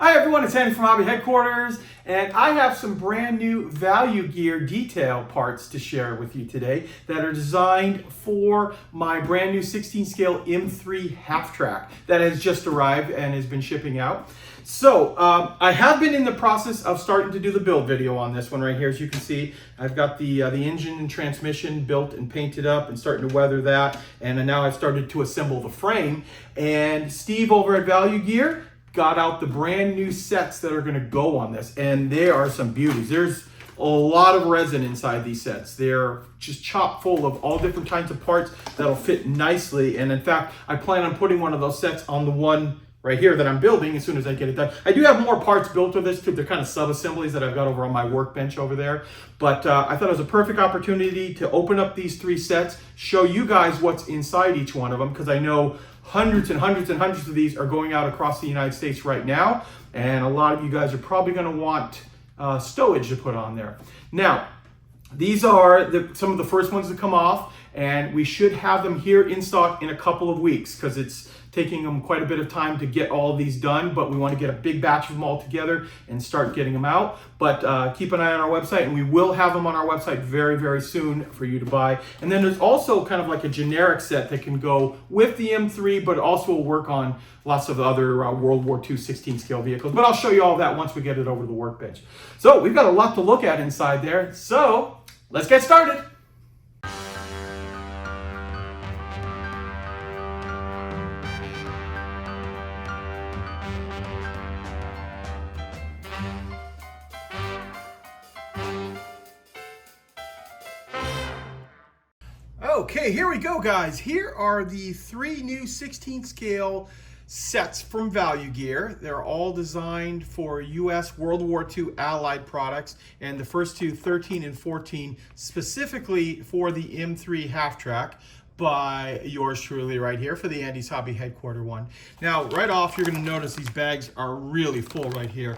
Hi everyone, it's Andy from Hobby Headquarters, and I have some brand new value gear detail parts to share with you today that are designed for my brand new 16 scale M3 Halftrack that has just arrived and has been shipping out. So I have been in the process of starting to do the build video on this one right here. As you can see, I've got the engine and transmission built and painted up and starting to weather that, and now I've started to assemble the frame. And Steve over at Value Gear got out the brand new sets that are going to go on this, and they are some beauties. There's a lot of resin inside these sets. They're just chock full of all different kinds of parts that'll fit nicely, and in fact I plan on putting one of those sets on the one right here that I'm building as soon as I get it done. I do have more parts built with this too. They're kind of sub-assemblies that I've got over on my workbench over there, but I thought it was a perfect opportunity to open up these three sets, show you guys what's inside each one of them, because I know hundreds and hundreds and hundreds of these are going out across the United States right now, and a lot of you guys are probably going to want stowage to put on there. Now, these are some of the first ones to come off, and we should have them here in stock in a couple of weeks because it's taking them quite a bit of time to get all of these done, but we want to get a big batch of them all together and start getting them out. But keep an eye on our website, and we will have them on our website very, very soon for you to buy. And then there's also kind of like a generic set that can go with the M3, but also will work on lots of other World War II 16 scale vehicles. But I'll show you all that once we get it over to the workbench. So we've got a lot to look at inside there. So let's get started. Okay, here we go, guys. Here are the three new 16 scale sets from Value Gear. They're all designed for US World War II Allied products, and the first two, 13 and 14, specifically for the M3 Halftrack by yours truly right here for the Andy's Hobby Headquarter one. Now, right off, you're going to notice these bags are really full right here.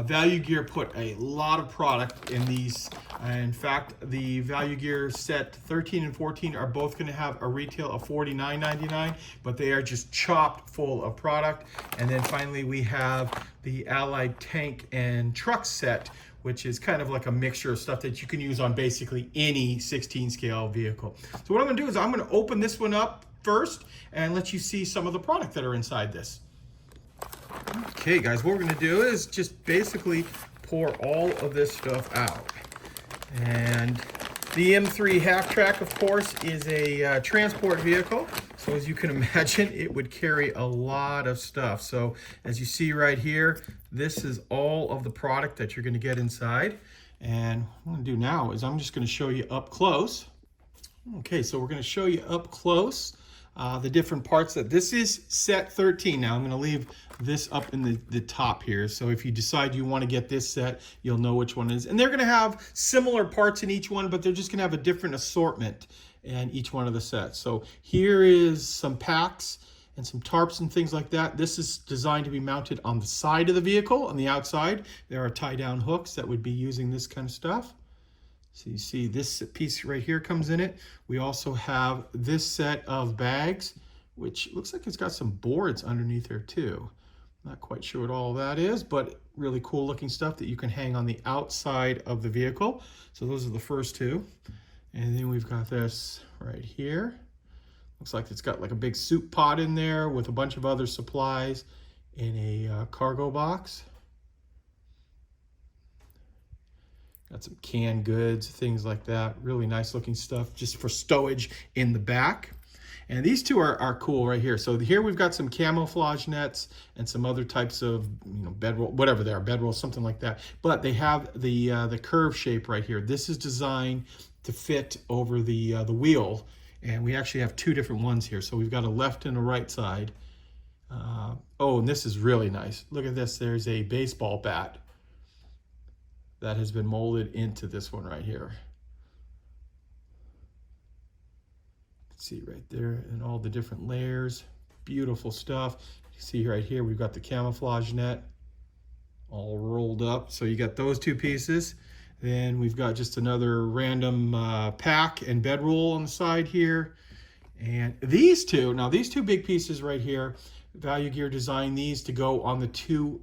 Value Gear put a lot of product in these. In fact, the Value Gear set 13 and 14 are both going to have a retail of $49.99, but they are just chopped full of product. And then finally, we have the Allied tank and truck set, which is kind of like a mixture of stuff that you can use on basically any 16 scale vehicle. So what I'm going to do is I'm going to open this one up first and let you see some of the product that are inside this. Okay, guys, what we're going to do is just basically pour all of this stuff out. And the M3 Halftrack, of course, is a transport vehicle. So as you can imagine, it would carry a lot of stuff. So as you see right here, this is all of the product that you're going to get inside. And what I'm going to do now is I'm just going to show you up close. Okay, so we're going to show you up close the different parts. That this is set 13. Now I'm going to leave this up in the top here, so if you decide you want to get this set, you'll know which one it is. And they're going to have similar parts in each one, but they're just going to have a different assortment in each one of the sets. So here is some packs and some tarps and things like that. This is designed to be mounted on the side of the vehicle. On the outside, there are tie-down hooks that would be using this kind of stuff. So you see this piece right here comes in it. We also have this set of bags, which looks like it's got some boards underneath there too. Not quite sure what all that is, but really cool looking stuff that you can hang on the outside of the vehicle. So those are the first two. And then we've got this right here. Looks like it's got like a big soup pot in there with a bunch of other supplies in a cargo box. Got some canned goods, things like that. Really nice looking stuff just for stowage in the back. And these two are cool right here. So here we've got some camouflage nets and some other types of, bedroll, whatever they are, bedroll, something like that. But they have the curve shape right here. This is designed to fit over the wheel. And we actually have two different ones here. So we've got a left and a right side. Oh, and this is really nice. Look at this. There's a baseball bat that has been molded into this one right here. See right there, and all the different layers. Beautiful stuff. You see right here, we've got the camouflage net all rolled up. So you got those two pieces. Then we've got just another random pack and bedroll on the side here. And these two, now these two big pieces right here, Value Gear designed these to go on the two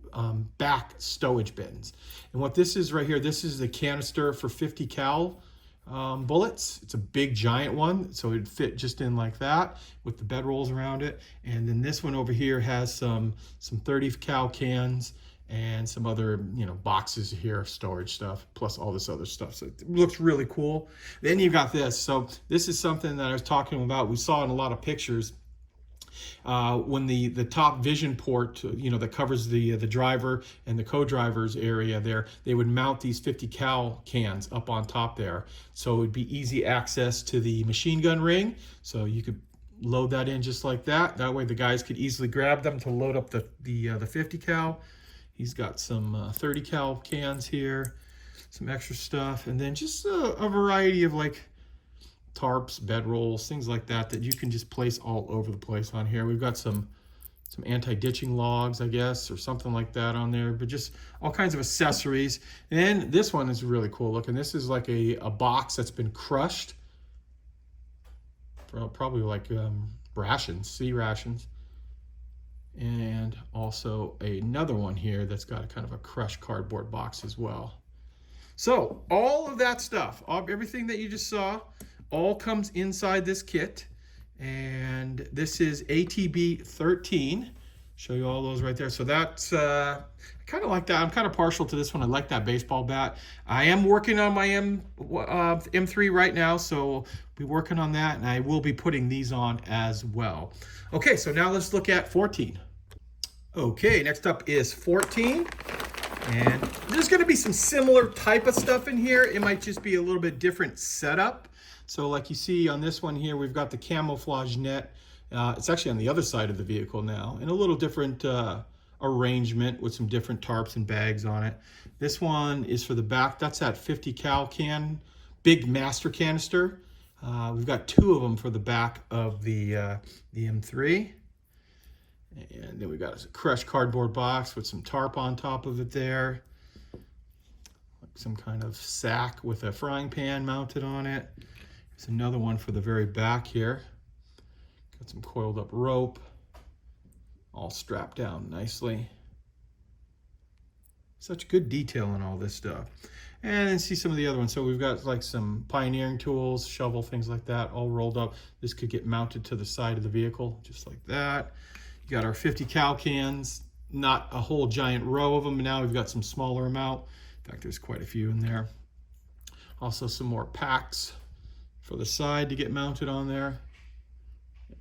back stowage bins. And what this is right here, this is the canister for 50 cal bullets. It's a big giant one, so it'd fit just in like that with the bed rolls around it. And then this one over here has some 30 cal cans and some other, you know, boxes here, storage stuff, plus all this other stuff. So it looks really cool. Then you've got this. So this is something that I was talking about. We saw in a lot of pictures. When the top vision port, you know, that covers the driver and the co-driver's area there, they would mount these 50 cal cans up on top there. So it would be easy access to the machine gun ring. So you could load that in just like that. That way the guys could easily grab them to load up the 50 cal. He's got some 30 cal cans here, some extra stuff, and then just a variety of like tarps, bedrolls, things like that that you can just place all over the place on here. We've got some anti-ditching logs, I guess, or something like that on there, but just all kinds of accessories. And this one is really cool looking. This is like a box that's been crushed, probably like rations, sea rations. And also another one here that's got a kind of a crushed cardboard box as well. So all of that stuff, everything that you just saw, all comes inside this kit. And this is ATB 13. Show you all those right there. So that's I kind of like that. I'm kind of partial to this one. I like that baseball bat. I am working on my M3 right now, so I'll be working on that, and I will be putting these on as well. Okay, so now let's look at 14. Okay, next up is 14. And there's going to be some similar type of stuff in here. It might just be a little bit different setup. So like you see on this one here, we've got the camouflage net. It's actually on the other side of the vehicle now, and a little different arrangement with some different tarps and bags on it. This one is for the back. That's that 50 cal can, big master canister. We've got two of them for the back of the M3. And then we've got a crushed cardboard box with some tarp on top of it there. Like some kind of sack with a frying pan mounted on it. There's another one for the very back here. Got some coiled up rope, all strapped down nicely. Such good detail in all this stuff. And then see some of the other ones. So we've got like some pioneering tools, shovel, things like that, all rolled up. This could get mounted to the side of the vehicle, just like that. You got our 50 cal cans, not a whole giant row of them. Now we've got some smaller amount. In fact, there's quite a few in there. Also some more packs for the side to get mounted on there.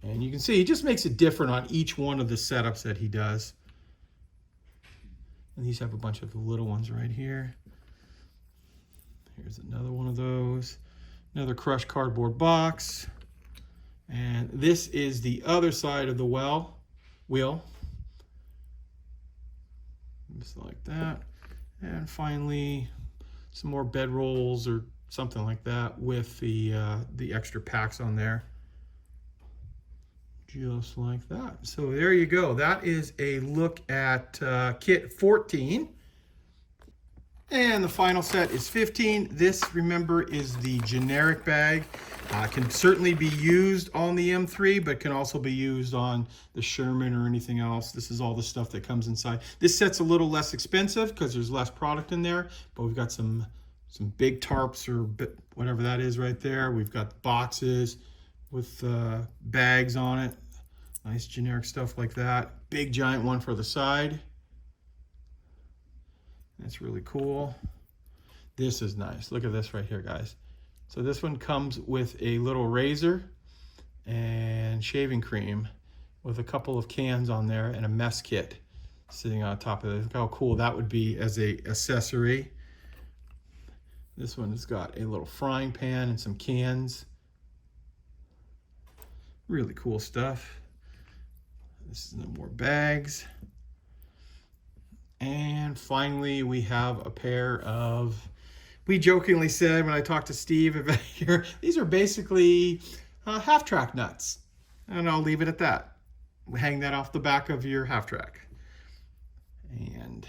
And you can see he just makes it different on each one of the setups that he does. And these have a bunch of the little ones right here. Here's another one of those. Another crushed cardboard box. And this is the other side of the wheel. Just like that. And finally, some more bed rolls or something like that with the extra packs on there. Just like that. So there you go. That is a look at kit 14. And the final set is 15. This, remember, is the generic bag. Can certainly be used on the M3, but can also be used on the Sherman or anything else. This is all the stuff that comes inside. This set's a little less expensive because there's less product in there, but we've got some big tarps or whatever that is right there. We've got boxes with bags on it. Nice generic stuff like that. Big giant one for the side. That's really cool. This is nice. Look at this right here, guys. So this one comes with a little razor and shaving cream with a couple of cans on there and a mess kit sitting on top of it. Look how cool that would be as a accessory. This one has got a little frying pan and some cans. Really cool stuff. This is more bags. And finally, we have a pair of, we jokingly said when I talked to Steve about here, these are basically Halftrack nuts. And I'll leave it at that. Hang that off the back of your Halftrack. And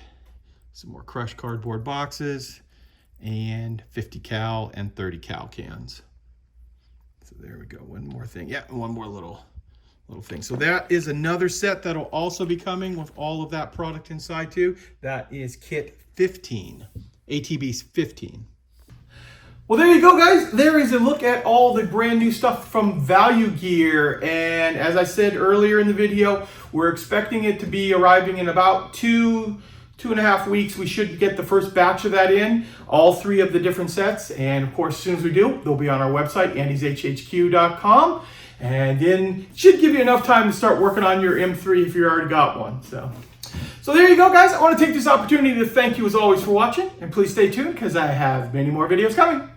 some more crushed cardboard boxes and 50 cal and 30 cal cans. So there we go. One more thing. Yeah, one more little little thing. So that is another set that'll also be coming with all of that product inside too. That is kit 15, ATB's 15. Well, there you go, guys. There is a look at all the brand new stuff from Value Gear. And as I said earlier in the video, we're expecting it to be arriving in about two and a half weeks. We should get the first batch of that in, all 3 of the different sets. And of course, as soon as we do, they'll be on our website, andysHHQ.com. And then it should give you enough time to start working on your M3 if you already got one. So there you go, guys. I want to take this opportunity to thank you as always for watching. And please stay tuned because I have many more videos coming.